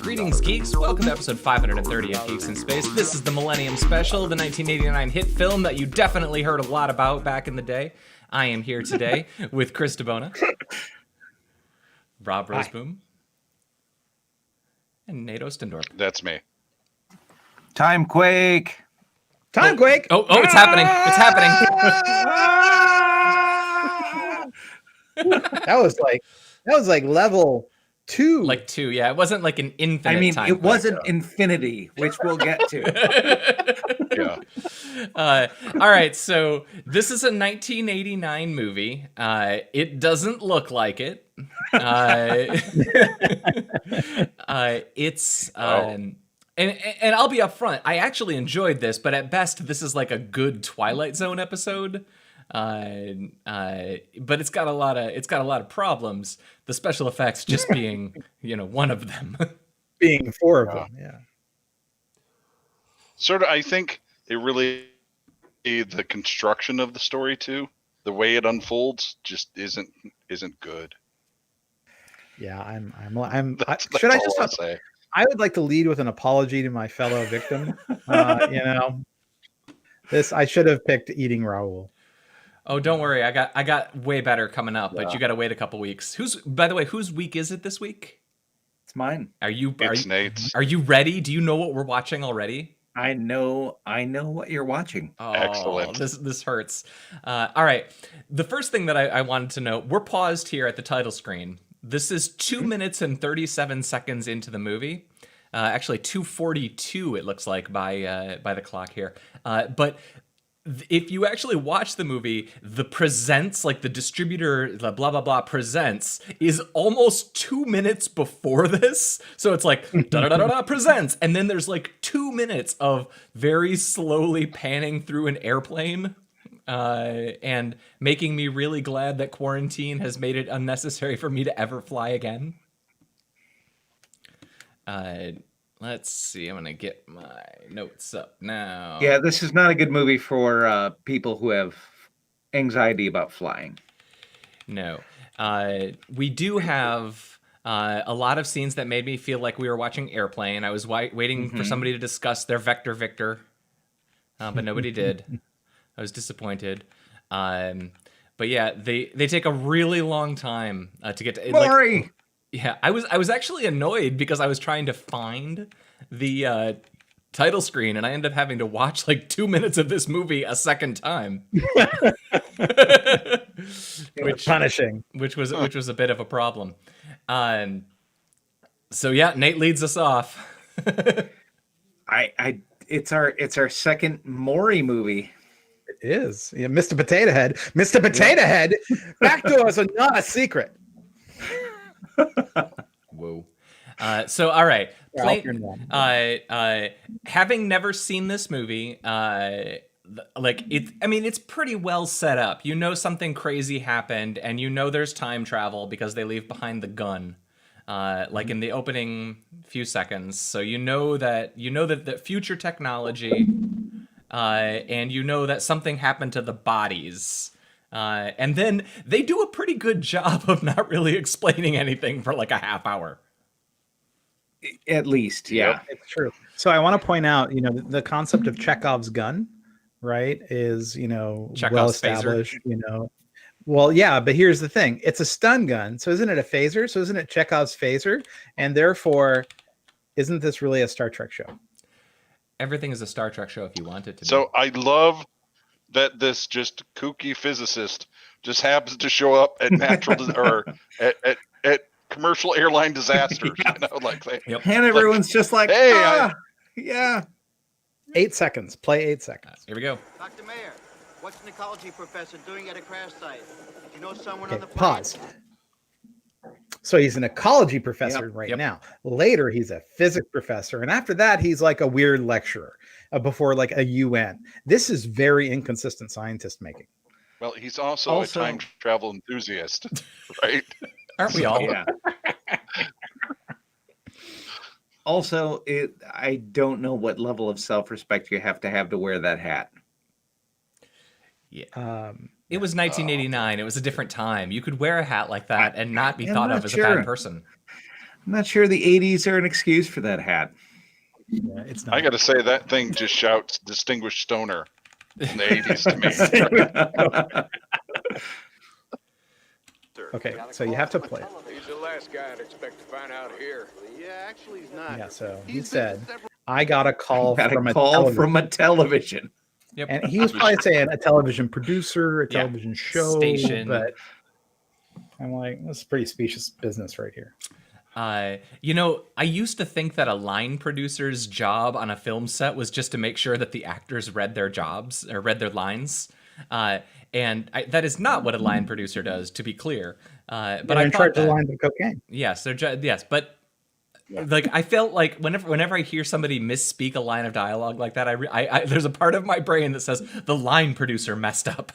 Greetings, geeks. Welcome to episode 530 of Geeks in Space. This is the Millennium Special, the 1989 hit film that you definitely heard a lot about back in the day. I am here today with Kris Kristofferson, Rob Roseboom, and Nate Ostendorp. That's me. Time Quake. Time Quake. Oh, it's happening. It's happening. That was like level 2. Like 2, yeah. It wasn't like an infinite I mean, time. it wasn't infinity, which we'll get to. Yeah. All right, so this is a 1989 movie. It doesn't look like it. It's and I'll be upfront. I actually enjoyed this, but at best, this is like a good Twilight Zone episode. But it's got a lot of problems. The special effects just being, one of them. Being 4 of them, yeah. Sort of, I think it really, the construction of the story too, the way it unfolds just isn't good. Yeah, That's should I all just I'll say. I would like to lead with an apology to my fellow victim. This I should have picked Eating Raoul. Oh, don't worry. I got way better coming up, but you got to wait a couple weeks. By the way, whose week is it this week? It's mine. It's Nate's. Are you ready? Do you know what we're watching already? I know what you're watching. Oh, Excellent. This hurts. All right. The first thing that I wanted to know, we're paused here at the title screen. This is 2 minutes and 37 seconds into the movie. Actually, 2:42 it looks like by the clock here. But if you actually watch the movie, the presents, like the distributor, the blah, blah, blah presents is almost 2 minutes before this. So it's like, da-da-da-da-da presents. And then there's like 2 minutes of very slowly panning through an airplane and making me really glad that quarantine has made it unnecessary for me to ever fly again. Let's see. I'm going to get my notes up now. Yeah, this is not a good movie for people who have anxiety about flying. No. We do have a lot of scenes that made me feel like we were watching Airplane. I was waiting for somebody to discuss their Vector Victor, but nobody did. I was disappointed. But yeah, they take a really long time to get to... Maury! Yeah, I was actually annoyed because I was trying to find the title screen, and I ended up having to watch like 2 minutes of this movie a second time, Which punishing. which was a bit of a problem. So yeah, Nate leads us off. It's our second Maury movie. It is. Yeah, Mr. Potato Head. Mr. Potato Head. Back doors are not a secret. Whoa. So all right. Yeah, Having never seen this movie, it's pretty well set up. You know something crazy happened, and you know there's time travel because they leave behind the gun, like in the opening few seconds. So you know that the future technology, and you know that something happened to the bodies. And then they do a pretty good job of not really explaining anything for like a half hour. At least, yeah. It's true. So I want to point out, the concept of Chekhov's gun, right, is, Chekhov's well established, Well, yeah, but here's the thing. It's a stun gun. So isn't it a phaser? So isn't it Chekhov's phaser? And therefore, isn't this really a Star Trek show? Everything is a Star Trek show if you want it to be. So I love that this just kooky physicist just happens to show up at or at commercial airline disasters. Yep. And everyone's just like, hey, yeah. 8 seconds. Play 8 seconds. Here we go. Dr. Mayer, what's an ecology professor doing at a crash site? Do you know someone Okay, on the plane? pause. So he's an ecology professor now. Later, he's a physics professor. And after that, he's like a weird lecturer before like a UN. This is very inconsistent scientist making. Well, he's also a time travel enthusiast, right? Aren't we all? Yeah. Also, I don't know what level of self-respect you have to wear that hat. Yeah. It was 1989. It was a different time. You could wear a hat like that and not be I'm thought not of as a sure. bad person. I'm not sure the 80s are an excuse for that hat. Yeah, it's not. I got to say that thing just shouts distinguished stoner in the 80s to me. Okay, so you have to play it. He's the last guy I'd expect to find out here. Yeah, actually, he's not. Yeah, so he He's said, been several- I got a call Got from a a call television. from a television. Yep. And he was probably saying a television producer, a Yeah. television show, Station. but I'm like, this is pretty specious business right here. You know, I used to think that a line producer's job on a film set was just to make sure that the actors read their jobs or read their lines. That is not what a line producer does, to be clear. But They're I in thought charge of that. lines of cocaine. Yes, yes, but like I felt like whenever I hear somebody misspeak a line of dialogue like that, I there's a part of my brain that says the line producer messed up.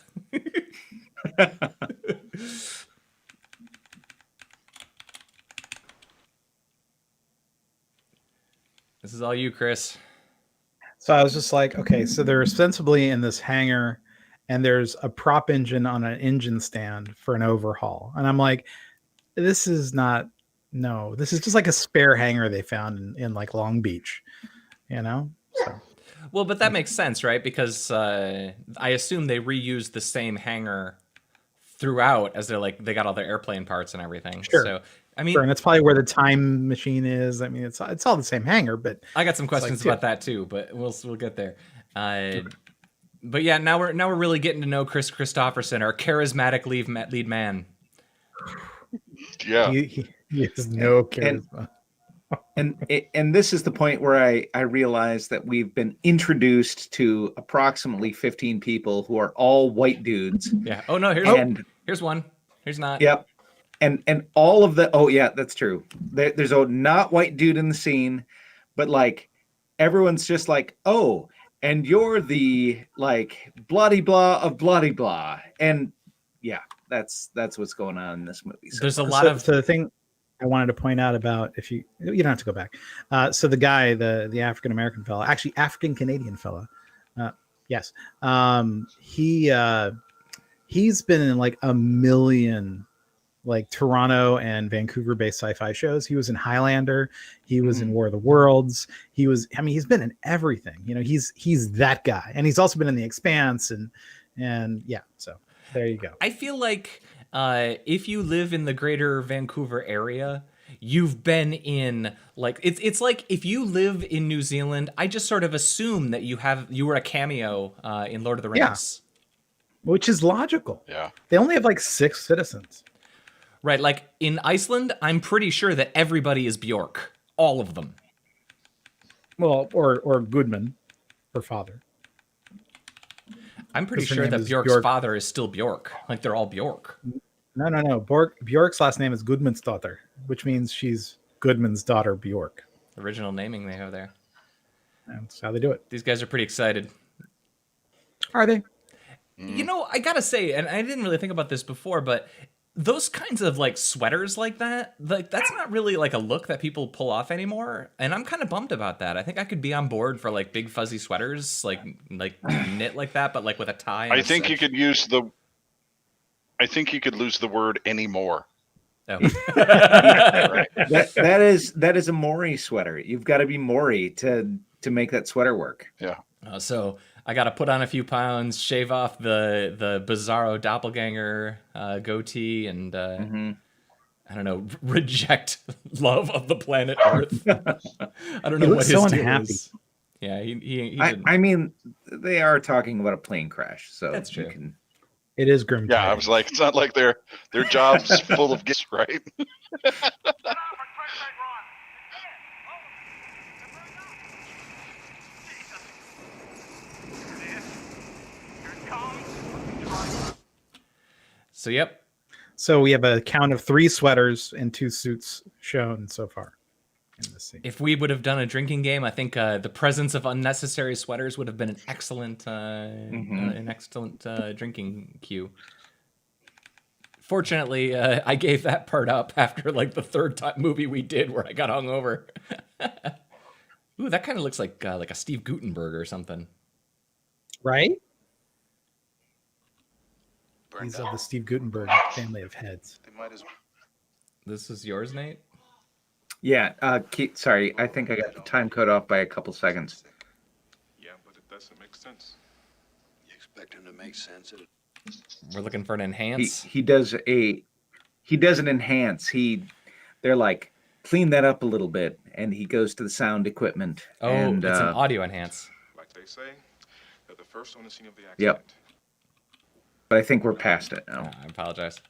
This is all you, Chris. So I was just like, okay, so they're ostensibly in this hangar and there's a prop engine on an engine stand for an overhaul. And I'm like, this is just like a spare hangar they found in like Long Beach, you know? So Well, but that makes sense, right? Because I assume they reused the same hangar throughout as they got all their airplane parts and everything. Sure. So I mean, sure, and that's probably where the time machine is. I mean, it's all the same hangar, but I got some questions about that too, but we'll get there. But yeah, now we're really getting to know Kris Kristofferson, our charismatic lead man. Yeah. he has no charisma. And this is the point where I realized that we've been introduced to approximately 15 people who are all white dudes. Yeah. Oh no, here's one. Here's not. Yep. And all of the, oh yeah, that's true. There's a not white dude in the scene, but like everyone's just like, oh, and you're the like bloody blah of bloody blah. And yeah, that's what's going on in this movie. So There's a lot of So the thing I wanted to point out about, if you don't have to go back. So the guy, the African American fella, actually African Canadian fella, yes, he's been in like a million like Toronto and Vancouver based sci-fi shows. He was in Highlander, he was in War of the Worlds, he's been in everything. You know, he's that guy. And he's also been in The Expanse and yeah, so there you go. I feel like if you live in the greater Vancouver area, you've been in like it's like if you live in New Zealand, I just sort of assume that you were a cameo in Lord of the Rings. Yeah. Which is logical. Yeah. They only have like 6 citizens. Right, like in Iceland, I'm pretty sure that everybody is Bjork. All of them. Well, or Goodman, her father. I'm pretty Because her sure name that is Bjork's Bjork. father is still Bjork. Like they're all Bjork. No. Bjork's last name is Gudmundsdottir, which means she's Goodman's daughter, Bjork. Original naming they have there. That's how they do it. These guys are pretty excited. Are they? You know, I gotta say, and I didn't really think about this before, but those kinds of like sweaters like that, like that's not really like a look that people pull off anymore. And I'm kind of bummed about that. I think I could be on board for like big fuzzy sweaters, like knit like that, but like with a tie. And I think you could lose the word anymore. Oh. that is a Maury sweater. You've got to be Maury to make that sweater work. Yeah. So I got to put on a few pounds, shave off the bizarro doppelganger goatee, and I don't know, reject love of the planet Earth. I don't know what his so deal unhappy. is. Yeah, he didn't. I mean, they are talking about a plane crash, so That's true. It is grim. Yeah, I was like, it's not like their job's full of gifts, right? So yep. So we have a count of 3 sweaters and 2 suits shown so far in this scene. If we would have done a drinking game, I think the presence of unnecessary sweaters would have been an excellent drinking cue. Fortunately, I gave that part up after like the 3rd movie we did where I got hungover. Ooh, that kind of looks like a Steve Guttenberg or something. Right? burned These are out. the Steve Gutenberg family of heads. They might as well. This is yours, Nate? Yeah. Sorry, I think I got the time code off by a couple seconds. Yeah, but it doesn't make sense. You expect him to make sense of it? We're looking for an He enhance. he does an enhance. They're like, clean that up a little bit, and he goes to the sound equipment. Oh, and, it's an audio enhance. Like they say, they're the first on the scene of the accident. Yep. But I think we're past it now. I apologize.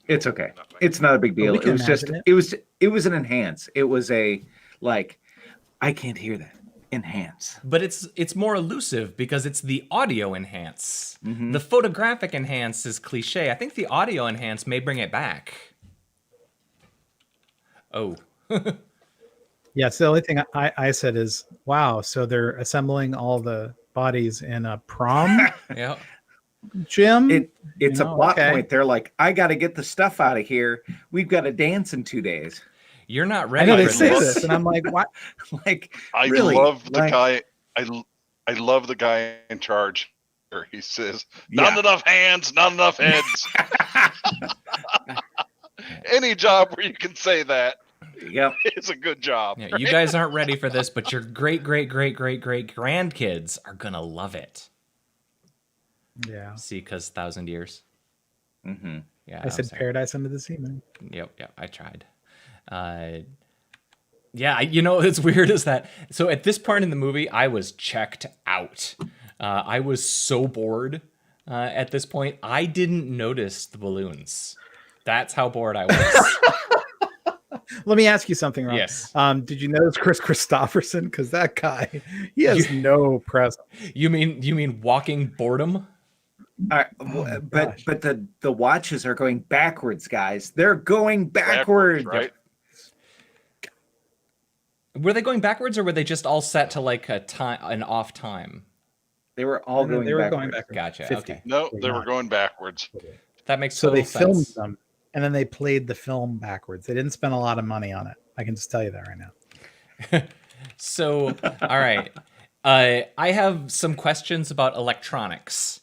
It's okay. It's not a big deal. we It can was just imagine it was an enhance. It was a like, I can't hear that. Enhance. But it's more elusive because it's the audio enhance. Mhm. The photographic enhance is cliche. I think the audio enhance may bring it back. Oh. Yeah, so the only thing I said is, wow, so they're assembling all the bodies in a prom Yeah. gym? It's You a know, plot okay. point. They're like, I got to get the stuff out of here. We've got to dance in 2 days. You're not I ready know they for say this. this, and I'm like, what? Like, I really? love the Like, guy. I love the guy in charge. He says, Yeah. "Not enough hands, not enough heads." Any job where you can say that Yep. is a good job. Yeah, you guys aren't ready for this, but your great grandkids are gonna love it. Yeah. See, because 1,000 years. Mm-hmm. Yeah, I I'm said sorry. Paradise Under the Sea, man. Yep, I tried. Yeah, you know, it's weird is that, so at this part in the movie, I was checked out. I was so bored at this point. I didn't notice the balloons. That's how bored I was. Let me ask you something, Rob. Yes. Did you notice Kris Kristofferson? Because that guy, he has no presence. You mean walking boredom? All right, my but gosh. the watches are going backwards, guys. They're going backwards. Right? Were they going backwards or were they just all set to like an off time? They were all No, going they were backwards. going backwards. Gotcha. 50. Okay. No, They're they were not. going backwards. That makes So they total filmed sense. them, and then they played the film backwards. They didn't spend a lot of money on it. I can just tell you that right now. So, all right. I have some questions about electronics.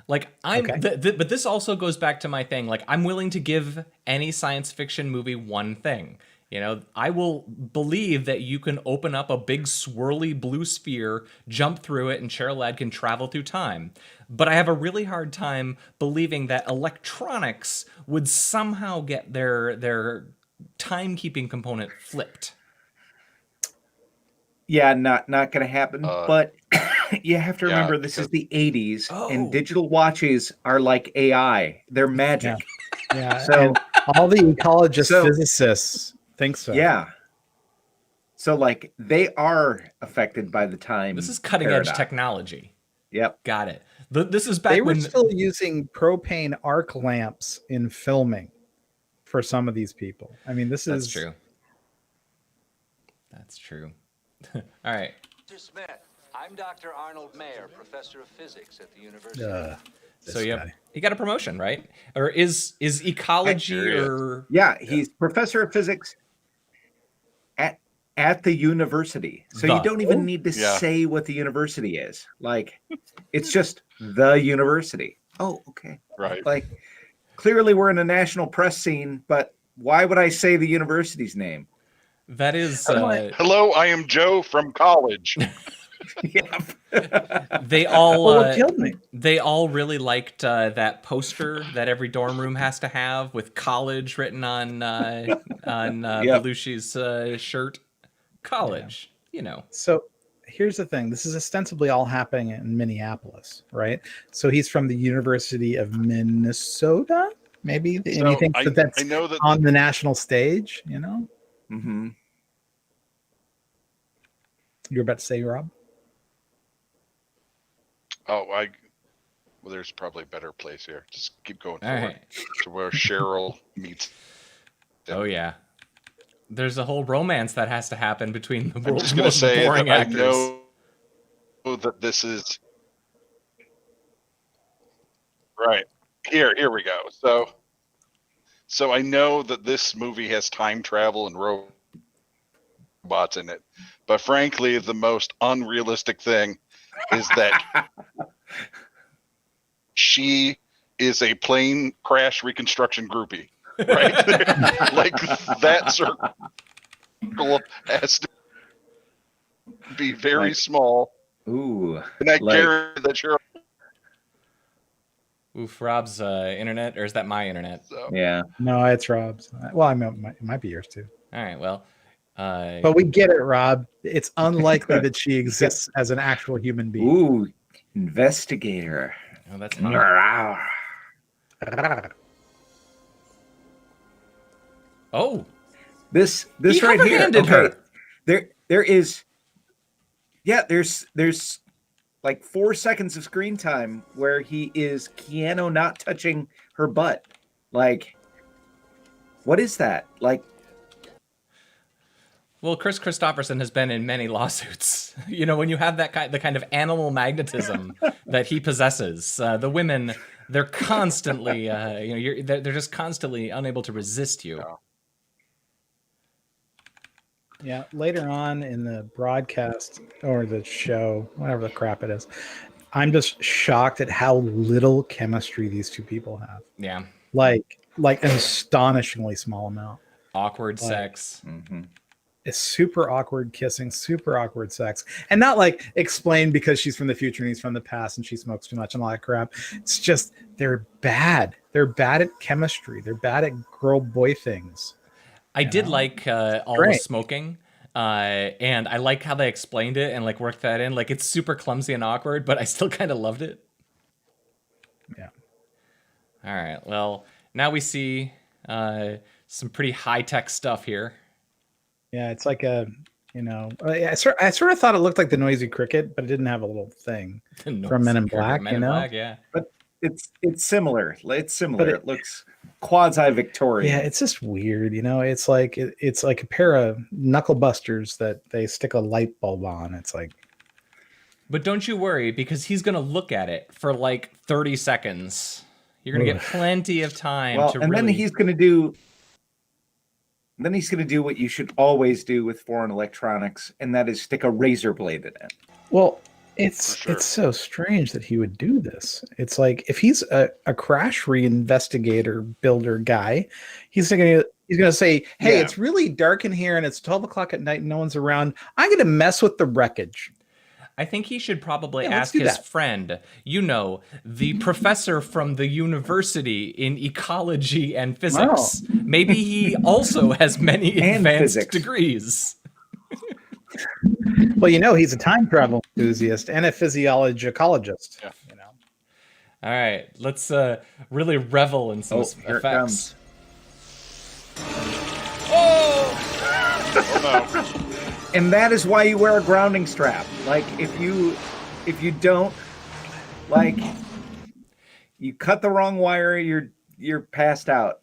Like Okay. but this also goes back to my thing. Like I'm willing to give any science fiction movie one thing. You know, I will believe that you can open up a big swirly blue sphere, jump through it, and Cheryl Lad can travel through time. But I have a really hard time believing that electronics would somehow get their timekeeping component flipped. Yeah, not going to happen. But you have to yeah, remember, this is the 80s, Oh. and digital watches are like AI. They're magic. Yeah. So- and all the ecologists, So- physicists think so. Yeah. So, like, they are affected by the time. This is cutting edge paradox. technology. Yep. Got it. This is back They were when still using propane arc lamps in filming for some of these people. I mean, this That's is true. That's true. All right. Mr. Smith, I'm Dr. Arnold Mayer, professor of physics at the university. So this you guy. you got a promotion, right? Or is ecology Sure is. or Yeah, he's professor of physics at the university. So you don't even need to Yeah. say what the university is. Like, it's just the university. Oh, okay. Right. Like, clearly we're in a national press scene, but why would I say the university's name? that is Hello, I am Joe from college. Yeah. they all Well, what killed me? they all really liked that poster that every dorm room has to have with college written on Yep. Belushi's shirt. College, you know. So here's the thing. This is ostensibly all happening in Minneapolis, right? So he's from the University of Minnesota, maybe? And So he thinks that that's I know that on the national stage, you know? Mm-hmm. You're about to say, Rob? well, there's probably a better place here. Just keep going All forward right. to where Cheryl meets. Oh yeah. There's a whole romance that has to happen between the I'm just going to most say boring that actors. I know that this is right here. Here we go. So I know that this movie has time travel and robots in it, but frankly, the most unrealistic thing is that she is a plane crash reconstruction groupie, right? Like that circle has to be very small. Ooh. And I like- guarantee that you're. Oof, Rob's internet, or is that my internet? So. Yeah. No, it's Rob's. Well, it might be yours too. All right, well. But we get it, Rob. It's unlikely that she exists as an actual human being. Ooh, investigator. Oh, that's hot. Oh, This He right here. hover-handed her. There is. Yeah, there's like 4 seconds of screen time where he is Keanu not touching her butt. Like, what is that? Like, well, Kris Kristofferson has been in many lawsuits. You know, when you have the kind of animal magnetism that he possesses, the women, they're constantly, they're just constantly unable to resist you. Yeah, later on in the broadcast or the show, whatever the crap it is, I'm just shocked at how little chemistry these two people have. Yeah. Like an astonishingly small amount. Awkward sex. mm-hmm. It's super awkward kissing, super awkward sex, and not like explained because she's from the future and he's from the past and she smokes too much and all that crap. It's just they're bad. They're bad at chemistry. They're bad at girl boy things. I did like all the smoking, and I like how they explained it and like worked that in. Like, it's super clumsy and awkward, but I still kind of loved it. Yeah. All right. Well, now we see some pretty high tech stuff here. Yeah, it's like a, I sort of thought it looked like the noisy cricket, but it didn't have a little thing from Men in Black. Men in Black, yeah. But it's similar. It's similar. But it looks quasi Victorian. Yeah, it's just weird. It's like it's like a pair of knuckle busters that they stick a light bulb on. It's like. But don't you worry, because he's gonna look at it for like 30 seconds. You're gonna get plenty of time to and really. then he's gonna do. Then he's going to do what you should always do with foreign electronics, and that is stick a razor blade in it. Well, it's so strange that he would do this. It's like if he's a crash reinvestigator builder guy, he's going to say, "Hey, it's really dark in here, and it's 12 o'clock at night, and no one's around. I'm going to mess with the wreckage." I think he should probably ask his friend, the professor from the university in ecology and physics. Oh. Maybe he also has many advanced degrees. Well, he's a time travel enthusiast and a physiologicologist. Yeah. All right, let's really revel in some effects. Oh no. And that is why you wear a grounding strap. Like if you don't, like, you cut the wrong wire, you're passed out.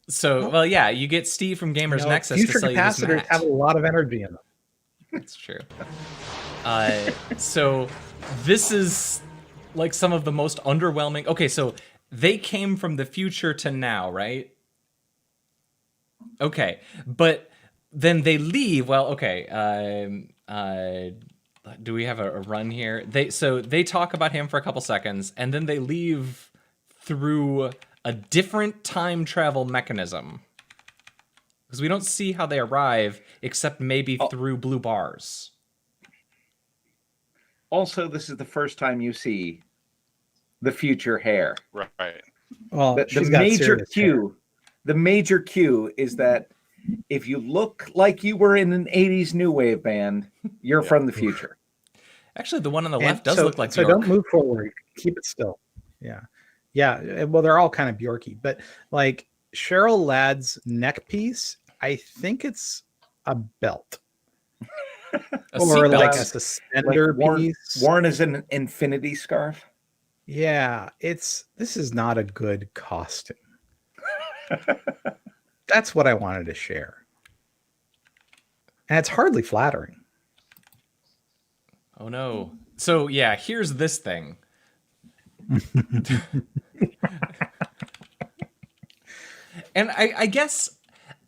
So, well, yeah, you get Steve from Gamers Nexus to sell you this mat. Future capacitors have a lot of energy in them. That's true. So this is like some of the most underwhelming. Okay, so they came from the future to now, right? Okay, but then they leave. Well, okay. Do we have a run here? They talk about him for a couple seconds, and then they leave through a different time travel mechanism. Because we don't see how they arrive, except maybe through blue bars. Also, this is the first time you see the future hair. Right. Well, the major cue is that if you look like you were in an 80s new wave band, you're from the future. Actually, the one on the left does look like so Bjork. Don't move forward. Keep it still. Yeah. Yeah. Well, they're all kind of Bjorky, but like Cheryl Lad's neck piece, I think it's a belt. Or like a suspender piece. Worn as an infinity scarf. Yeah. This is not a good costume. That's what I wanted to share. And it's hardly flattering. Oh, no. So, yeah, here's this thing. And I guess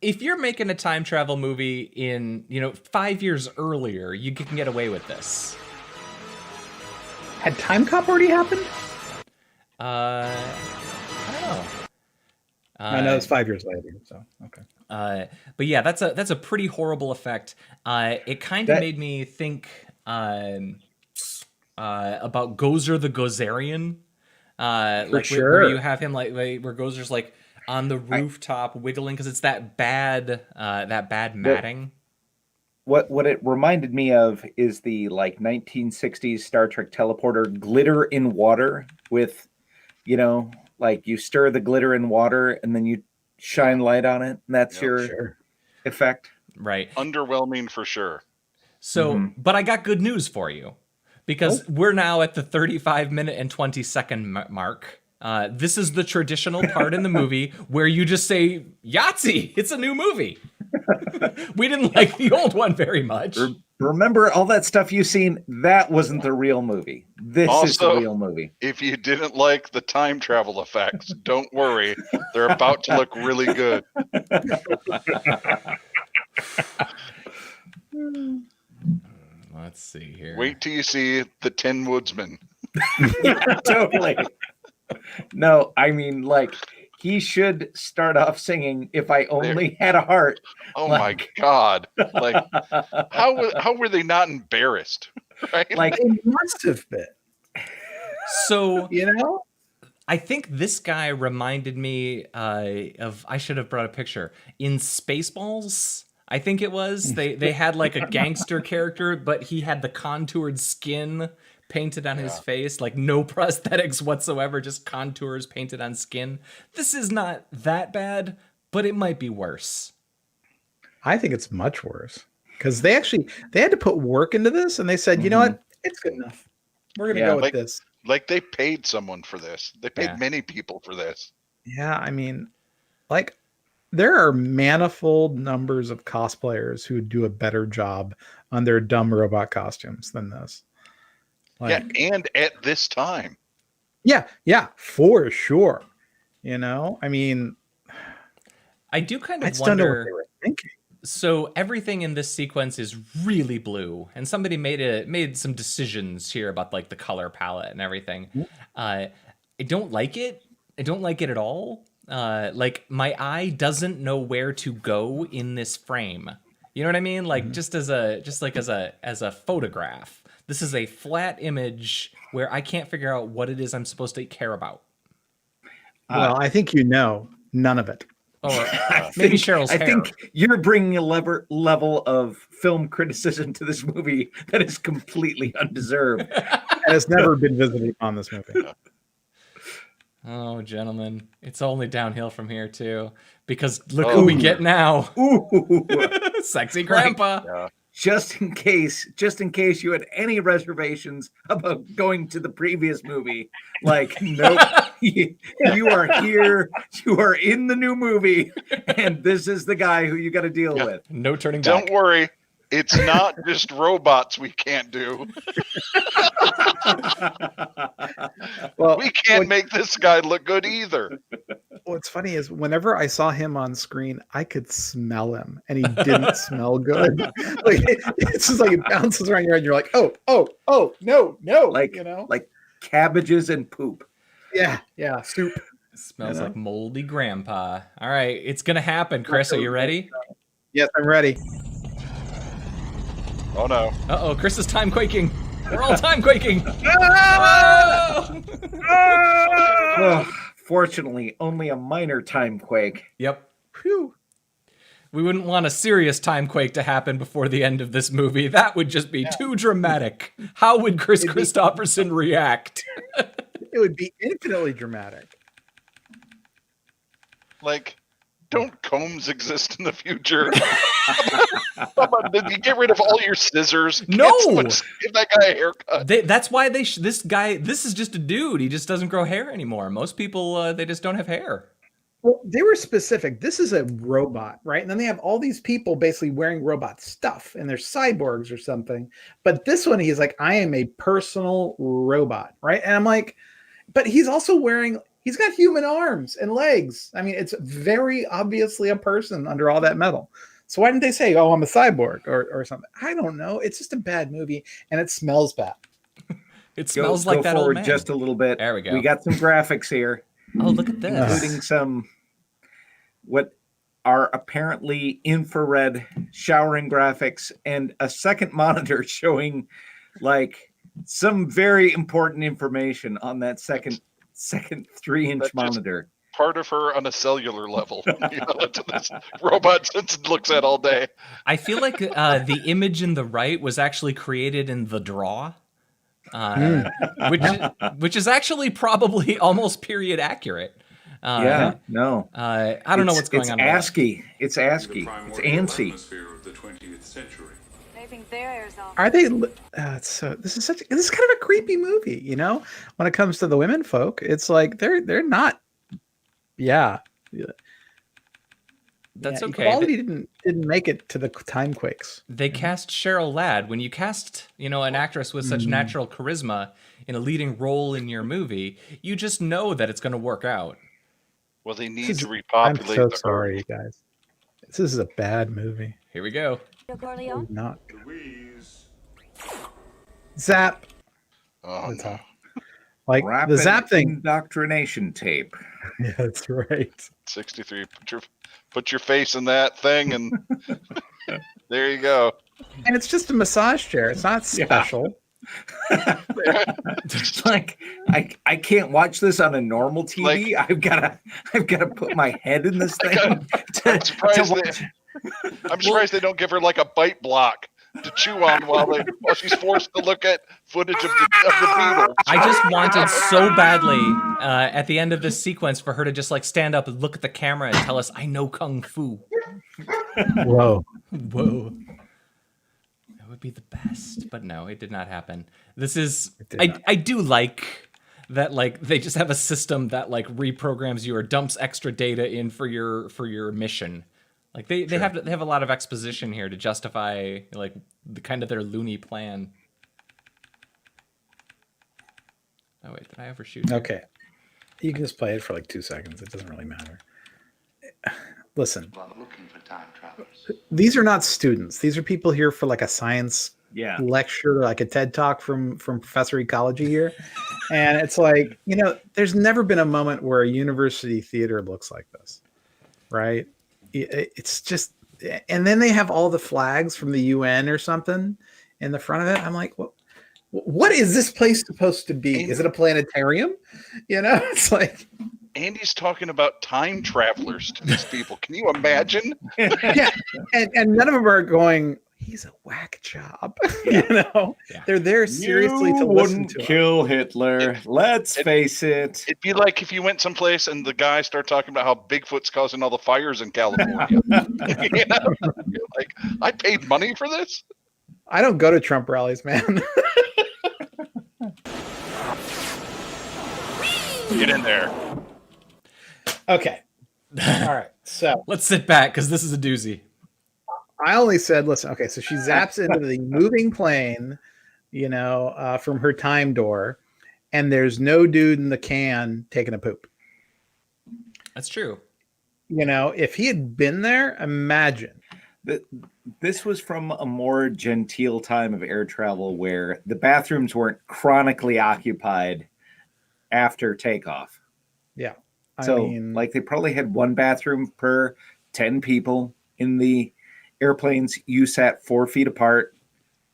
if you're making a time travel movie in, 5 years earlier, you can get away with this. Had Time Cop already happened? I don't know. I know it's 5 years later, so okay. But yeah, that's a pretty horrible effect. It kind of made me think about Gozer the Gozerian. Where you have him where Gozer's like on the rooftop wiggling because it's that bad matting. What it reminded me of is the 1960s Star Trek teleporter glitter in water with, you stir the glitter in water and then you shine light on it, and that's your effect. Right. Underwhelming for sure. So, but I got good news for you, because we're now at the 35-minute and 20-second mark. This is the traditional part in the movie where you just say, Yahtzee, it's a new movie. We didn't like the old one very much. Remember all that stuff you've seen? That wasn't the real movie. This is the real movie. If you didn't like the time travel effects, don't worry. They're about to look really good. Let's see here. Wait till you see the Tin Woodsman. Yeah, totally. No, I mean, he should start off singing "If I Only Had a Heart." Oh my God! How were they not embarrassed? Right? They must have been. So you I think this guy reminded me of. I should have brought a picture in Spaceballs. I think it was they had a gangster character, but he had the contoured skin painted on his face, no prosthetics whatsoever, just contours painted on skin. This is not that bad, but it might be worse. I think it's much worse, because they had to put work into this, and they said, you know what, it's good enough. We're gonna go with this. They paid someone for this. They paid many people for this. Yeah, I mean, there are manifold numbers of cosplayers who do a better job on their dumb robot costumes than this. And at this time. Yeah, for sure. I mean, I do kind of I just don't know what they were thinking. So everything in this sequence is really blue, and somebody made some decisions here about the color palette and everything. I don't like it. I don't like it at all. My eye doesn't know where to go in this frame. You know what I mean? Just as a photograph. This is a flat image where I can't figure out what it is I'm supposed to care about. Well, I think none of it. Or maybe Cheryl's hair. I think you're bringing a level of film criticism to this movie that is completely undeserved. And has never been visited on this movie. Oh, gentlemen, it's only downhill from here too. Because look who we get now. Ooh. Sexy grandpa. Just in case you had any reservations about going to the previous movie, nope, you are here, you are in the new movie, and this is the guy who you got to deal with. No turning back. Don't worry, it's not just robots we can't do. Well, we can't make this guy look good either. What's funny is whenever I saw him on screen, I could smell him, and he didn't smell good. It's just it bounces around your head. And you're like, oh, no, like cabbages and poop. Yeah, soup. It smells like moldy grandpa. All right, it's gonna happen, Chris. Are you ready? Yes, I'm ready. Oh no! Chris is time quaking. We're all time quaking. Fortunately, only a minor time quake. Yep. Phew. We wouldn't want a serious time quake to happen before the end of this movie. That would just be too dramatic. How would Kris Kristofferson react? It would be infinitely dramatic. Don't combs exist in the future? Did you get rid of all your scissors? No! Give that guy a haircut. That's why this is just a dude. He just doesn't grow hair anymore. Most people, they just don't have hair. Well, they were specific. This is a robot, right? And then they have all these people basically wearing robot stuff, and they're cyborgs or something. But this one, he's like, I am a personal robot, right? And I'm like, but he's also he's got human arms and legs. I mean, it's very obviously a person under all that metal. So why didn't they say, I'm a cyborg or something? I don't know. It's just a bad movie, and it smells bad. It smells like that old forward man. just a little bit. There we go. We got some graphics here, Oh, look at this. including some what are apparently infrared showering graphics and a second monitor showing like some very important information on that second 3-inch monitor. Part of her on a cellular level. This robot looks at all day. I feel like the image in the right was actually created in the draw, which is actually probably almost period accurate. No. I don't know what's going on. It's ASCII. It's ANSI. Of the 20th century. They think their air's off. Are they? This is kind of a creepy movie, you know. When it comes to the women folk, it's like they're not. Yeah. That's okay. Quality didn't make it to the Time Quakes. They cast Cheryl Lad. When you cast, an actress with such natural charisma in a leading role in your movie, you just know that it's going to work out. Well, they need to repopulate. I'm so sorry, you guys. This is a bad movie. Here we go. Corleone? Not Louise. Zap. Oh, no. Like Rapid the Zap thing. Indoctrination tape. Yeah, that's right. 63. Put your face in that thing, and there you go. And it's just a massage chair. It's not special. It's like I can't watch this on a normal TV. I've gotta put my head in this thing. I'm surprised they don't give her like a bite block to chew on while she's forced to look at footage of the Beatles. I just wanted so badly at the end of this sequence for her to just like stand up and look at the camera and tell us, "I know kung fu." Whoa. That would be the best, but no, it did not happen. This is I do like that, like they just have a system that like reprograms you or dumps extra data in for your mission. Like they have a lot of exposition here to justify like the kind of their loony plan. Oh wait, did I overshoot here? Okay. You can just play it for like 2 seconds. It doesn't really matter. Listen. While looking for time travelers. These are not students. These are people here for like a science Yeah. lecture, like a TED talk from Professor Ecology here. And it's like, there's never been a moment where a university theater looks like this. Right? It's just, and then they have all the flags from the UN or something in the front of it. I'm like, what is this place supposed to be? Is it a planetarium? It's like. Andy's talking about time travelers to these people. Can you imagine? Yeah. And none of them are going, he's a whack job. Yeah. They're there seriously to listen to kill Hitler. Let's face it. It'd be like if you went someplace and the guy started talking about how Bigfoot's causing all the fires in California. You're like, I paid money for this? I don't go to Trump rallies, man. Get in there. Okay. All right. So Let's sit back because this is a doozy. I only said, listen, okay, so she zaps into the moving plane, from her time door, and there's no dude in the can taking a poop. That's true. If he had been there, imagine. This was from a more genteel time of air travel where the bathrooms weren't chronically occupied after takeoff. Yeah. So, they probably had one bathroom per 10 people in the airplanes. You sat 4 feet apart.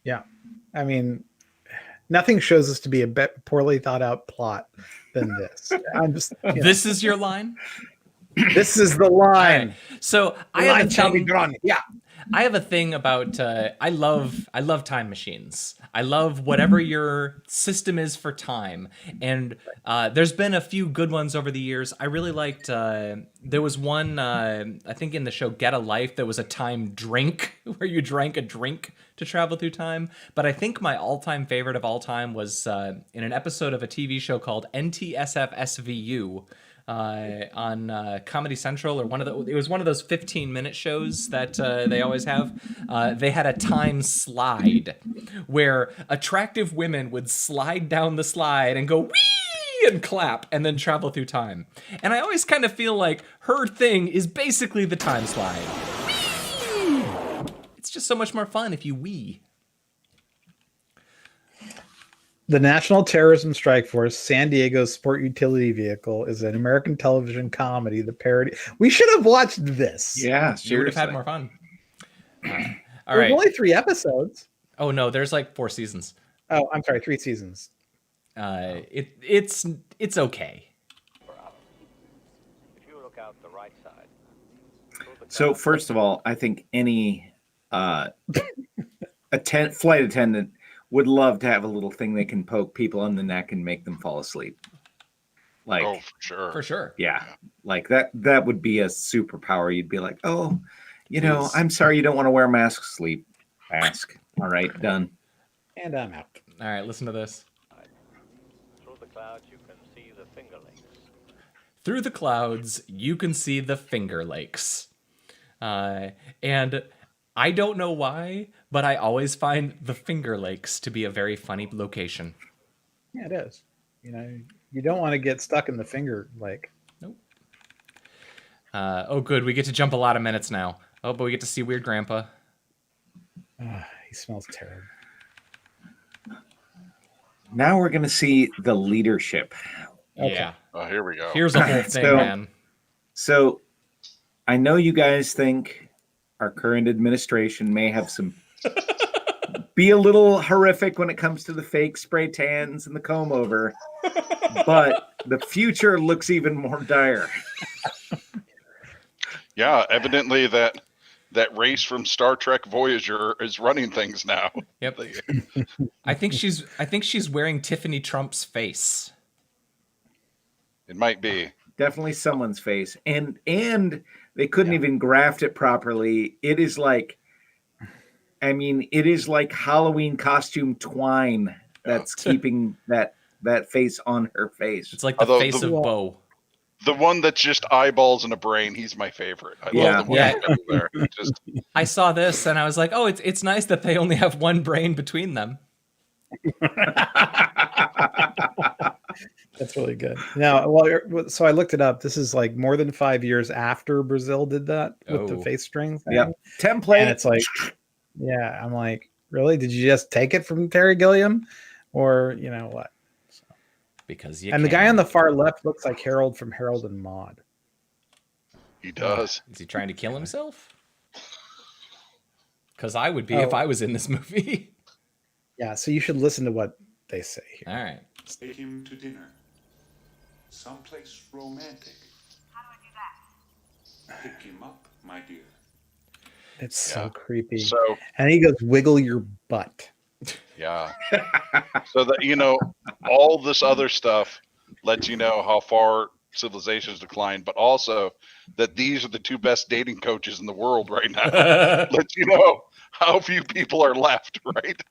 Yeah. I mean, nothing shows us to be a poorly thought out plot than this. I'm just. This is your line? This is the line. Right. So I line have a shall be thing, drawn. Yeah. I have a thing about I love time machines. I love whatever your system is for time. And there's been a few good ones over the years. I really liked there was one I think in the show Get a Life, there was a time drink where you drank a drink to travel through time. But I think my all-time favorite of all time was in an episode of a TV show called NTSF SVU. On Comedy Central, or it was one of those 15-minute shows that they always have. They had a time slide where attractive women would slide down the slide and go wee and clap and then travel through time. And I always kind of feel like her thing is basically the time slide. Wee! It's just so much more fun if you wee. The National Terrorism Strike Force, San Diego's sport utility vehicle, is an American television comedy. The parody. We should have watched this. Yeah, You would have had seriously. more fun. All There's right. only 3 episodes. Oh no, there's like 4 seasons. Oh, I'm sorry, 3 seasons. It's okay. If you look out the right side. So first of all, I think any flight attendant would love to have a little thing they can poke people on the neck and make them fall asleep. Like, Oh, for sure. For sure. yeah, like that would be a superpower. You'd be like, oh, Please. I'm sorry you don't want to wear a mask. Sleep mask. All right, done. And I'm out. All right, listen to this. Through the clouds, you can see the Finger Lakes. Through the clouds, you can see the Finger Lakes. And I don't know why, but I always find the Finger Lakes to be a very funny location. Yeah, it is. You don't want to get stuck in the Finger Lake. Nope. Oh, good. We get to jump a lot of minutes now. Oh, but we get to see Weird Grandpa. He smells terrible. Now we're gonna see the leadership. Okay. Yeah. Oh, here we go. Here's a whole thing, So- man. So I know you guys think our current administration may have be a little horrific when it comes to the fake spray tans and the comb over, but the future looks even more dire. Yeah, evidently that race from Star Trek Voyager is running things now. Yep. I think she's wearing Tiffany Trump's face. It might be. Definitely someone's face. And they couldn't even graft it properly. It is like Halloween costume twine that's keeping that face on her face. It's like the Although face of Bo. The one that's just eyeballs and a brain, he's my favorite. I Yeah. love the one Yeah. that's over there. Just, I saw this and I was like, oh, it's nice that they only have one brain between them. That's really good. Now, so I looked it up. This is like more than 5 years after Brazil did that with the Oh. face string thing. Yep. Template. And it's like, yeah, I'm like, really? Did you just take it from Terry Gilliam? Or, what? Because you And the guy can. on the far left looks like Harold from Harold and Maude. he does. Is he trying to kill himself? Because I would be if I was in this movie. Yeah, so you should listen to what they say here. All right. Take him to dinner. Someplace romantic. How do I do that? Pick him up, my dear. It's so creepy. So, And he goes, wiggle your butt. yeah. So that, all this other stuff lets you know how far civilization's declined, but also that these are the 2 best dating coaches in the world right now. Lets you know how few people are left, right?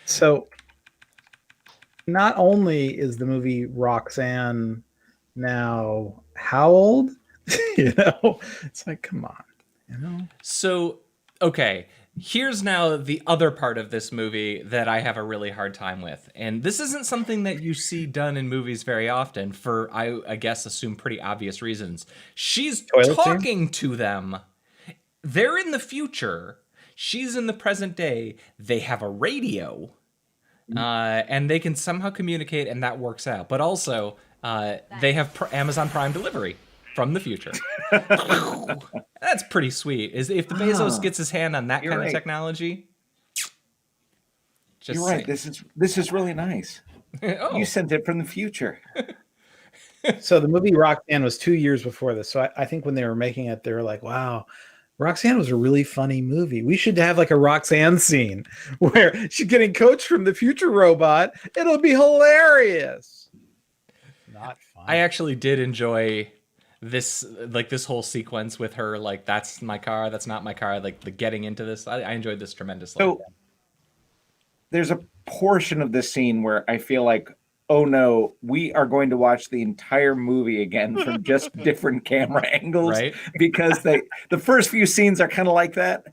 So not only is the movie Roxanne now how old? It's like, come on, So, okay. Here's now the other part of this movie that I have a really hard time with. And this isn't something that you see done in movies very often for, I guess, assume pretty obvious reasons. She's Toilet talking to them. They're in the future. She's in the present day. They have a radio. And they can somehow communicate, and that works out. But also, they have Amazon Prime delivery from the future. That's pretty sweet. If the Bezos gets his hand on that kind of technology, You're right. This is really nice. Oh. You sent it from the future. So the movie Roxanne was 2 years before this. So I think when they were making it, they were like, wow, Roxanne was a really funny movie. We should have like a Roxanne scene where she's getting coached from the future robot. It'll be hilarious. Not fun. I actually did enjoy this whole sequence with her, like, that's my car, that's not my car, like the getting into this. I enjoyed this tremendously. So there's a portion of this scene where I feel like, oh no, we are going to watch the entire movie again from just different camera angles, Right? Because the first few scenes are kind of like that.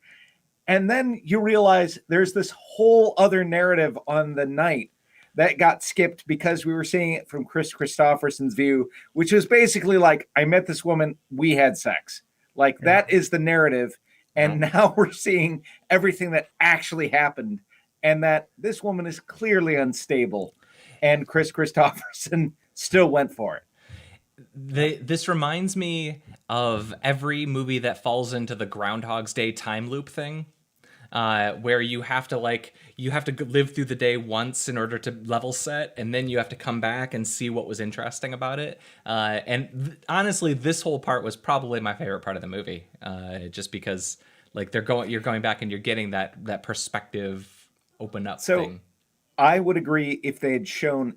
And then you realize there's this whole other narrative on the night that got skipped because we were seeing it from Kris Kristofferson's view, which was basically like, I met this woman, we had sex. Like, that is the narrative. And now we're seeing everything that actually happened. and that this woman is clearly unstable, and Kris Kristofferson still went for it. This reminds me of every movie that falls into the Groundhog's Day time loop thing, where you have to live through the day once in order to level set, and then you have to come back and see what was interesting about it. Honestly, this whole part was probably my favorite part of the movie, just because like you're going back and you're getting that perspective open up thing. I would agree if they had shown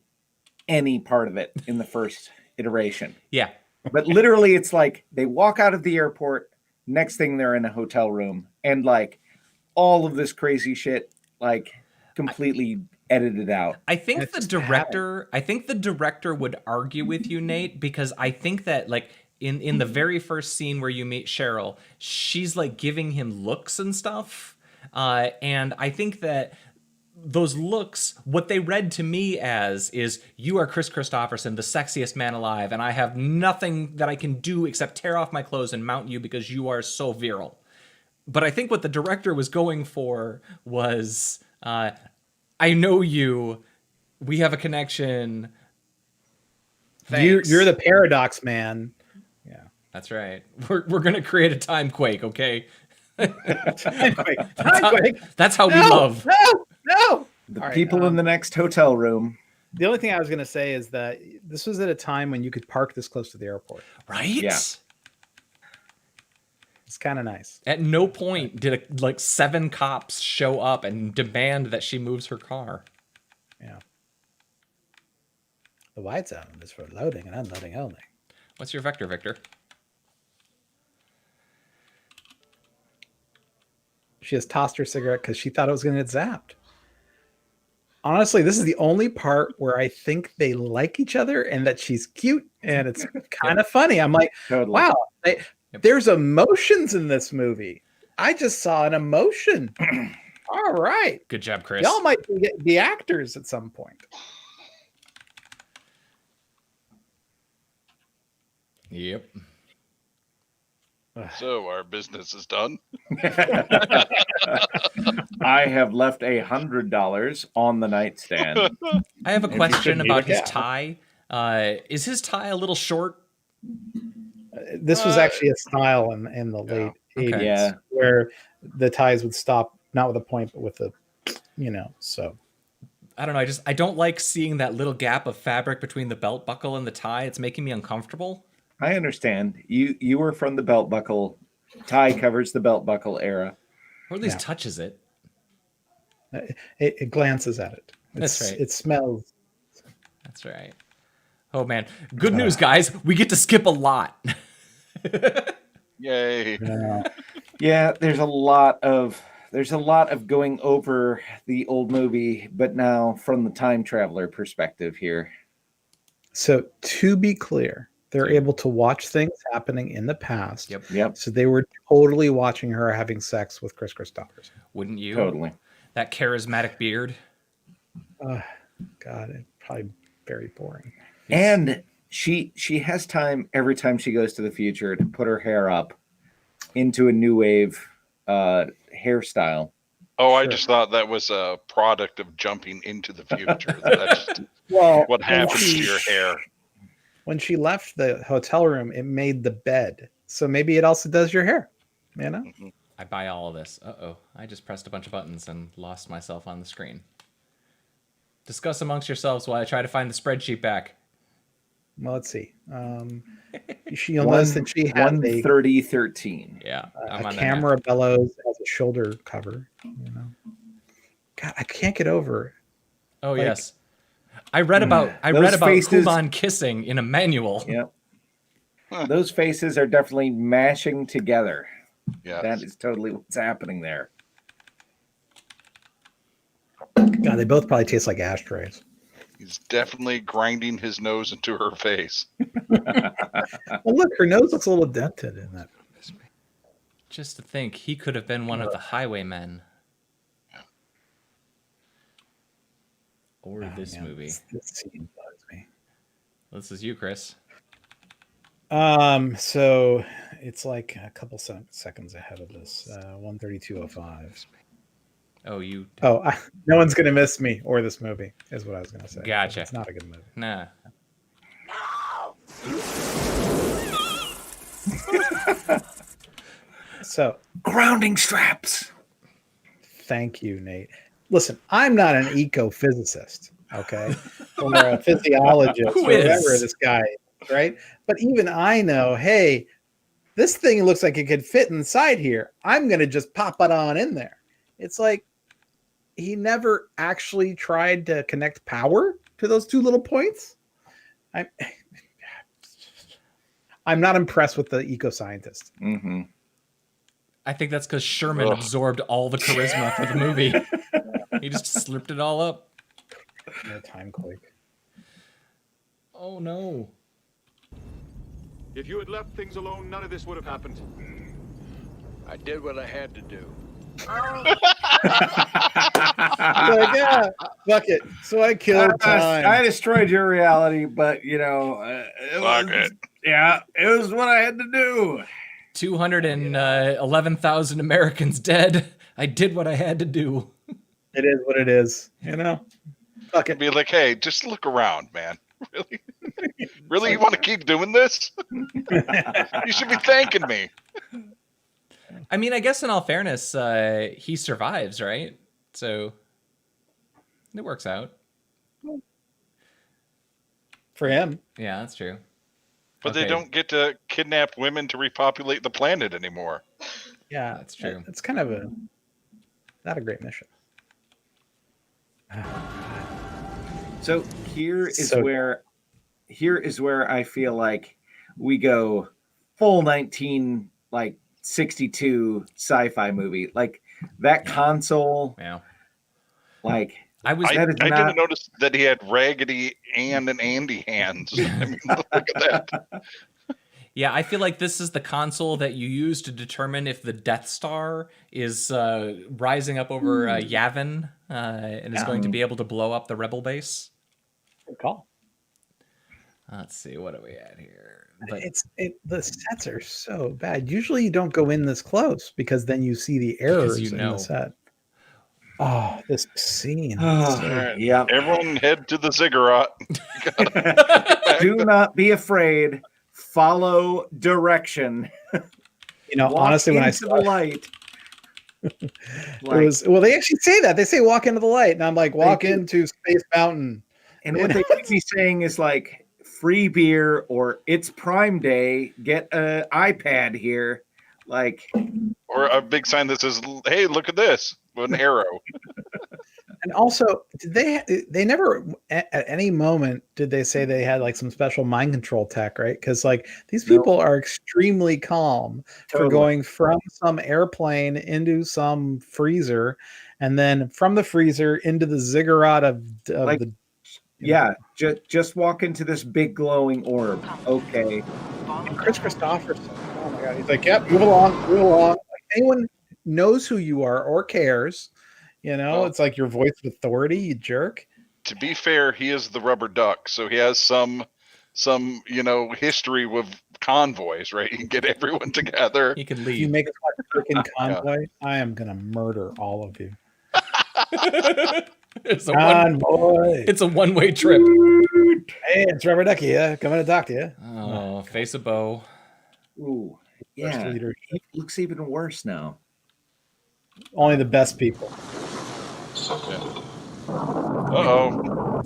any part of it in the first iteration. Yeah. But literally, it's like they walk out of the airport, next thing they're in a hotel room, and like all of this crazy shit, like completely edited out. I think the director would argue with you, Nate, because I think that like in the very first scene where you meet Cheryl, she's like giving him looks and stuff. And I think that those looks, what they read to me as is, you are Kris Kristofferson, the sexiest man alive, and I have nothing that I can do except tear off my clothes and mount you because you are so virile. But I think what the director was going for was, I know you, we have a connection. Thanks. You're the paradox man. Yeah, that's right. We're gonna create a time quake, okay? Time quake. Time quake. That's how we love. No. The people in the next hotel room. The only thing I was going to say is that this was at a time when you could park this close to the airport. Right? Yeah. It's kind of nice. At no point did like 7 cops show up and demand that she moves her car. Yeah. The white zone is for loading and unloading only. What's your vector, Victor? She has tossed her cigarette because she thought it was going to get zapped. Honestly, this is the only part where I think they like each other and that she's cute and it's kind of funny. I'm like, wow, there's emotions in this movie. I just saw an emotion. All right. Good job, Chris. Y'all might be actors at some point. Yep. So our business is done. I have left $100 on the nightstand. I have a question about his tie. Is his tie a little short? This was actually a style in the late 80s where the ties would stop, not with a point, but with a, so. I don't know. I don't like seeing that little gap of fabric between the belt buckle and the tie. It's making me uncomfortable. I understand. You were from the belt buckle. Tie covers the belt buckle era. Or at least touches it. It glances at it. That's right. It smells. That's right. Oh man. Good news, guys. We get to skip a lot. Yay. Yeah, there's a lot of going over the old movie, but now from the time traveler perspective here. So to be clear, they're able to watch things happening in the past. Yep. So they were totally watching her having sex with Kris Kristofferson. Wouldn't you? Totally. That charismatic beard. God, it's probably very boring. And she has time every time she goes to the future to put her hair up into a new wave hairstyle. Oh, I just thought that was a product of jumping into the future. That's what happens to your hair. When she left the hotel room, it made the bed. So maybe it also does your hair, I buy all of this. Uh-oh. I just pressed a bunch of buttons and lost myself on the screen. Discuss amongst yourselves while I try to find the spreadsheet back. Well, let's see. You'll notice that she had 13013. Yeah, a camera bellows as a shoulder cover. God, I can't get over. Oh yes, I read about Kuban kissing in a manual. Yep. Those faces are definitely mashing together. Yeah, that is totally what's happening there. God, they both probably taste like ashtrays. He's definitely grinding his nose into her face. Well, look, her nose looks a little dented in that. Just to think, he could have been one of the highwaymen. Or this movie. This scene bugs me. This is you, Chris. So it's like a couple seconds ahead of this. 132.05. Oh, you. No one's gonna miss me or this movie is what I was gonna say. Gotcha. It's not a good movie. Nah. So Grounding straps. thank you, Nate. Listen, I'm not an ecophysicist, okay, or a physiologist, Who or whatever is? this guy is, right? But even I know, hey, this thing looks like it could fit inside here. I'm gonna just pop it on in there. It's like he never actually tried to connect power to those two little points. I'm not impressed with the eco-scientist. Mm-hmm. I think that's because Sherman absorbed all the charisma for the movie. He just slurped it all up. No time quake. Oh no. If you had left things alone, none of this would have happened. I did what I had to do. Like, yeah, fuck it. So I killed time. I destroyed your reality, but it Fuck was, it. yeah, it was what I had to do. 211,000 Americans dead. I did what I had to do. It is what it is, Fuck it. Be like, hey, just look around, man. Really? Really? You want to keep doing this? You should be thanking me. I mean, I guess in all fairness, he survives, right? So it works out. For him. Yeah, that's true. But Okay. they don't get to kidnap women to repopulate the planet anymore. Yeah, That's true. It's kind of not a great mission. So here is So- where I feel like we go full 62 sci-fi movie. Like that console, Yeah. like I was. I That is not- didn't notice that he had Raggedy Ann and Andy hands. I mean, look at that. Yeah, I feel like this is the console that you use to determine if the Death Star is rising up over Yavin and is going to be able to blow up the rebel base. Good call. Let's see, what are we at here? But The sets are so bad. Usually you don't go in this close because then you see the errors you in know. the set. Oh, this scene. yeah. Everyone head to the ziggurat. Do not be afraid. Follow direction. Walk Honestly, when I into saw the light, it was they actually say that. They say walk into the light, and I'm like, walk do. into Space Mountain. and what they could be saying is like free beer or it's Prime Day. Get an iPad here, like. Or a big sign that says, hey, look at this, with an arrow. And also, did they never at any moment did they say they had like some special mind control tech, right? Because like these people are extremely calm for Totally. going from some airplane into some freezer, and then from the freezer into the ziggurat of Like, the. Yeah, just walk into this big glowing orb. Okay. And Kris Kristofferson. Oh my god, he's like, yep, move along. Like, anyone knows who you are or cares. It's like your voice of authority, you jerk. To be fair, he is the rubber duck, so he has some history with convoys, right? He can get everyone together. he can If you lead. make a freaking convoy, I am gonna murder all of you. It's Convoy. a one-way trip. Hey, it's Rubber Ducky, coming to talk to you. Oh, face a bow. Ooh. First Yeah. leader. It looks even worse now. Only the best people. Uh-oh.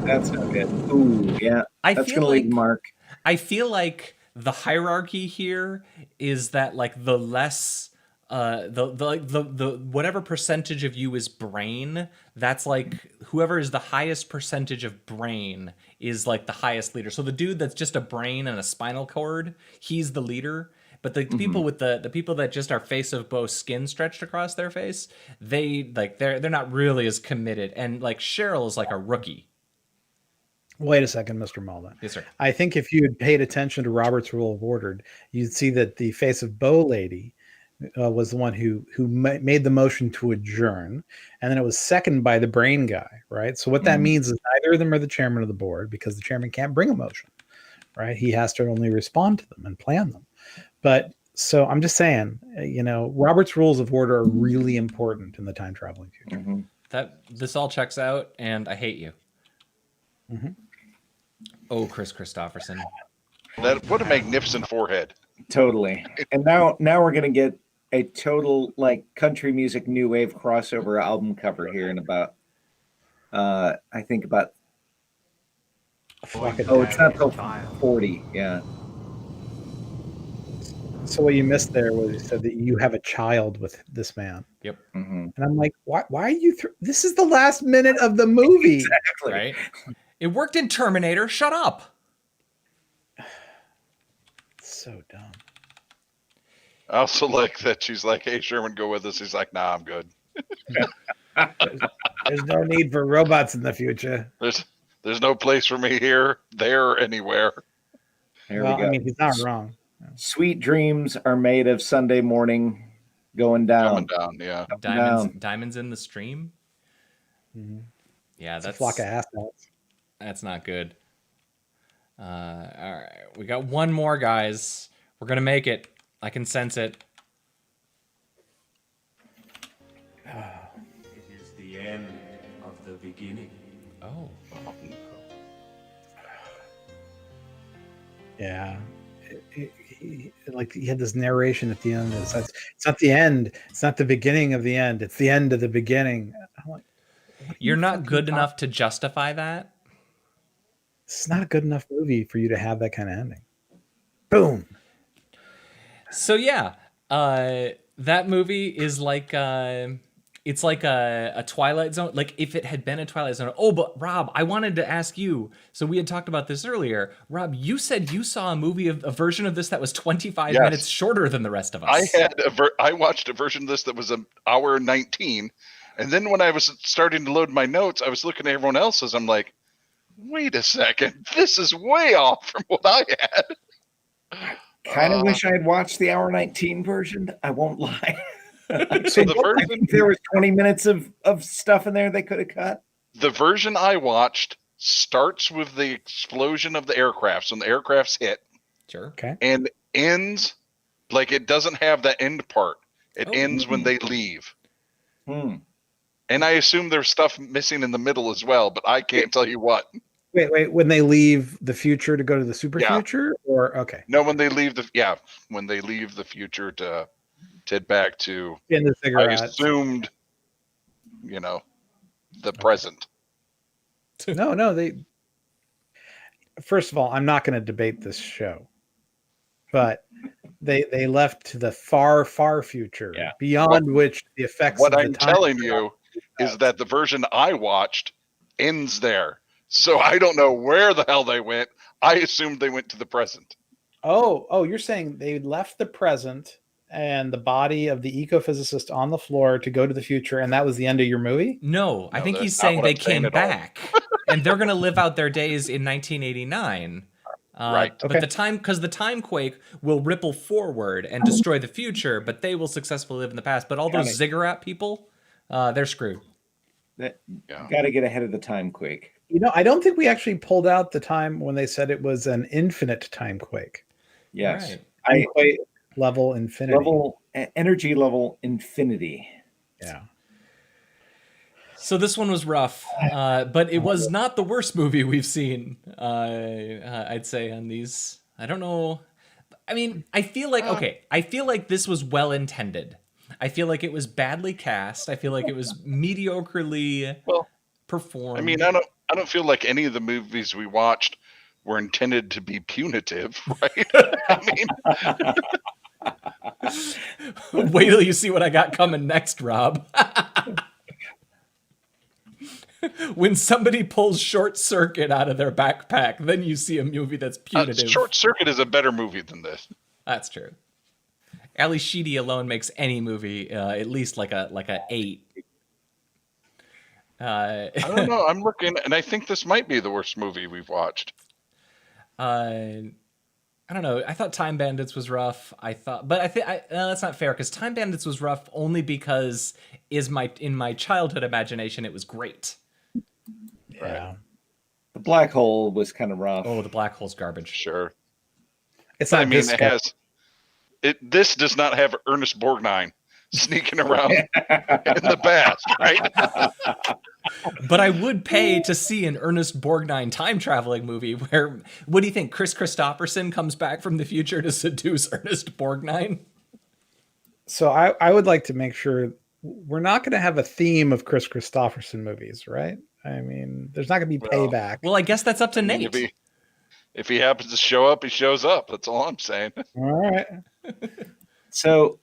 That's not good. Ooh, yeah. I That's feel gonna leave like a mark. I feel like the hierarchy here is that like the less the whatever percentage of you is brain, that's like whoever is the highest percentage of brain is like the highest leader. So the dude that's just a brain and a spinal cord, he's the leader. But the people with the people that just are face of both skin stretched across their face, they're not really as committed. And like Cheryl is like a rookie. Wait a second, Mr. Mullen. Yes, sir. I think if you had paid attention to Robert's Rule of Order, you'd see that the face of Bow lady was the one who made the motion to adjourn, and then it was seconded by the brain guy, right? So what that means is neither of them are the chairman of the board because the chairman can't bring a motion, right? He has to only respond to them and plan them. But So I'm just saying, Robert's rules of order are really important in the time traveling future. Mhm. This all checks out, and I hate you. Mhm. Oh, Kris Kristofferson. What a magnificent forehead. Totally. And now we're gonna get a total like country music new wave crossover album cover here in about I think about it's not till 40, yeah. So what you missed there was you said that you have a child with this man. Yep. Mhm. And I'm like, why are you this is the last minute of the movie. Exactly. Right? It worked in Terminator. Shut up. So dumb. I also like that she's like, "Hey, Sherman, go with us." He's like, "Nah, I'm good. There's no need for robots in the future. There's no place for me here, there, anywhere." There Well, we go. I mean, he's not wrong. Sweet dreams are made of Sunday morning going down. Coming down, yeah. Diamonds in the stream. Mhm. Yeah, It's a that's flock of assholes. That's not good. All right, we got one more, guys. We're gonna make it. I can sense it. It is the end of the beginning. Oh, Yeah. Like he had this narration at the end. It's not the end. It's not the beginning of the end. It's the end of the beginning. I'm like, you're not good enough to justify that. it's not a good enough movie for you to have that kind of ending. Boom. So yeah, that movie is like it's like a Twilight Zone. Like if it had been a Twilight Zone. Oh, but Rob, I wanted to ask you. So we had talked about this earlier. Rob, you said you saw a version of this that was 25 Yes. minutes shorter than the rest of us. I watched a version of this that was an hour and 19, and then when I was starting to load my notes, I was looking at everyone else's. I'm like, wait a second, this is way off from what I had. Kind of wish I'd watched the hour 19 version. I won't lie. So the I version, think there was 20 minutes of stuff in there they could have cut. the version I watched starts with the explosion of the aircrafts when the aircrafts hit, Sure. Okay. and ends like it doesn't have that end part. It Oh. ends when they leave. Hmm. And I assume there's stuff missing in the middle as well, but I can't tell you what. Wait. When they leave the future to go to the super Yeah. future, or okay, No, when they leave the future to head back to, in the I cigarette. assumed, the present. No. First of all, I'm not going to debate this show, but they left to the far future, Yeah. beyond which the effects. What of I'm the time telling you is that the version I watched ends there. So I don't know where the hell they went. I assumed they went to the present. Oh, you're saying they left the present and the body of the ecophysicist on the floor to go to the future, and that was the end of your movie? No, I No, think that's he's not saying what they I'm saying came at all. back and they're going to live out their days in 1989. Right. But Okay. the time quake will ripple forward and destroy the future, but they will successfully live in the past. But all those ziggurat people, they're screwed. Yeah. Got to get ahead of the time quake. I don't think we actually pulled out the time when they said it was an infinite time quake. Yes. Right. Time quake level infinity. Energy level infinity. Yeah. So this one was rough, but it was not the worst movie we've seen. I'd say on these. I don't know. I mean, I feel like this was well intended. I feel like it was badly cast. I feel like it was mediocrely performed. I mean, I don't feel like any of the movies we watched were intended to be punitive, right? I mean, wait till you see what I got coming next, Rob. When somebody pulls Short Circuit out of their backpack, then you see a movie that's punitive. Short Circuit is a better movie than this. That's true. Ali Sheedy alone makes any movie at least like a 8. I don't know. I'm looking, and I think this might be the worst movie we've watched. I don't know. I thought Time Bandits was rough. But I think that's not fair because Time Bandits was rough only because in my childhood imagination it was great. Yeah. The black hole was kind of rough. Oh, the black hole's garbage. Sure. It's I not mean, this it guy. has. This does not have Ernest Borgnine sneaking around in the past, right? But I would pay to see an Ernest Borgnine time traveling movie where, what do you think, Kris Kristofferson comes back from the future to seduce Ernest Borgnine? So I would like to make sure we're not going to have a theme of Kris Kristofferson movies, right? I mean, there's not going to be payback. Well, I guess that's up to Nate. If he happens to show up, he shows up. That's all I'm saying. All right. So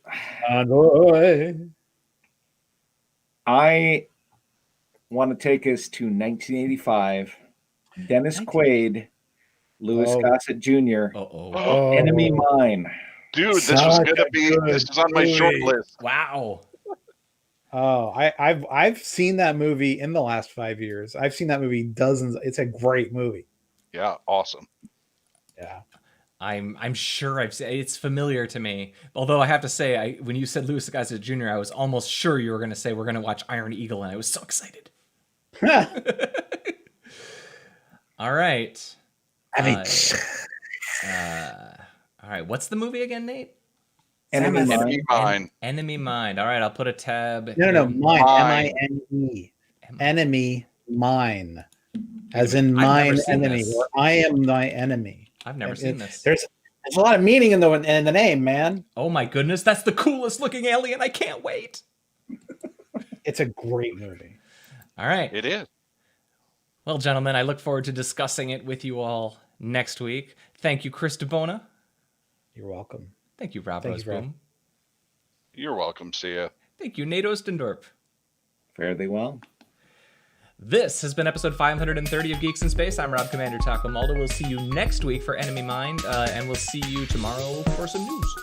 I want to take us to 1985. Dennis Quaid, Louis Gossett Jr. Enemy Mine. Dude, this was gonna be. This is on my short list. Wow. Oh, I've seen that movie in the last 5 years. I've seen that movie dozens. It's a great movie. Yeah, awesome. Yeah. I'm sure I've seen it's familiar to me. Although I have to say, when you said Louis Gossett Jr., I was almost sure you were going to say we're going to watch Iron Eagle, and I was so excited. All right. I mean, all right. What's the movie again, Nate? Enemy Mine. Enemy Mine. All right, I'll put a tab. No, mine. M-I-N-E. Enemy mine. As in mine enemy, or I am thy enemy. I've never seen this. There's a lot of meaning in the name, man. Oh my goodness, that's the coolest looking alien. I can't wait. It's a great movie. All right. It is. Well, gentlemen, I look forward to discussing it with you all next week. Thank you, Chris DeBona. You're welcome. Thank you, Rob Thank you, Roseboom. You're welcome. See ya. Thank you, Nate Ostendorp. Fare thee well. This has been episode 530 of Geeks in Space. I'm Rob Commander Taco Maldo. We'll see you next week for Enemy Mine, and we'll see you tomorrow for some news.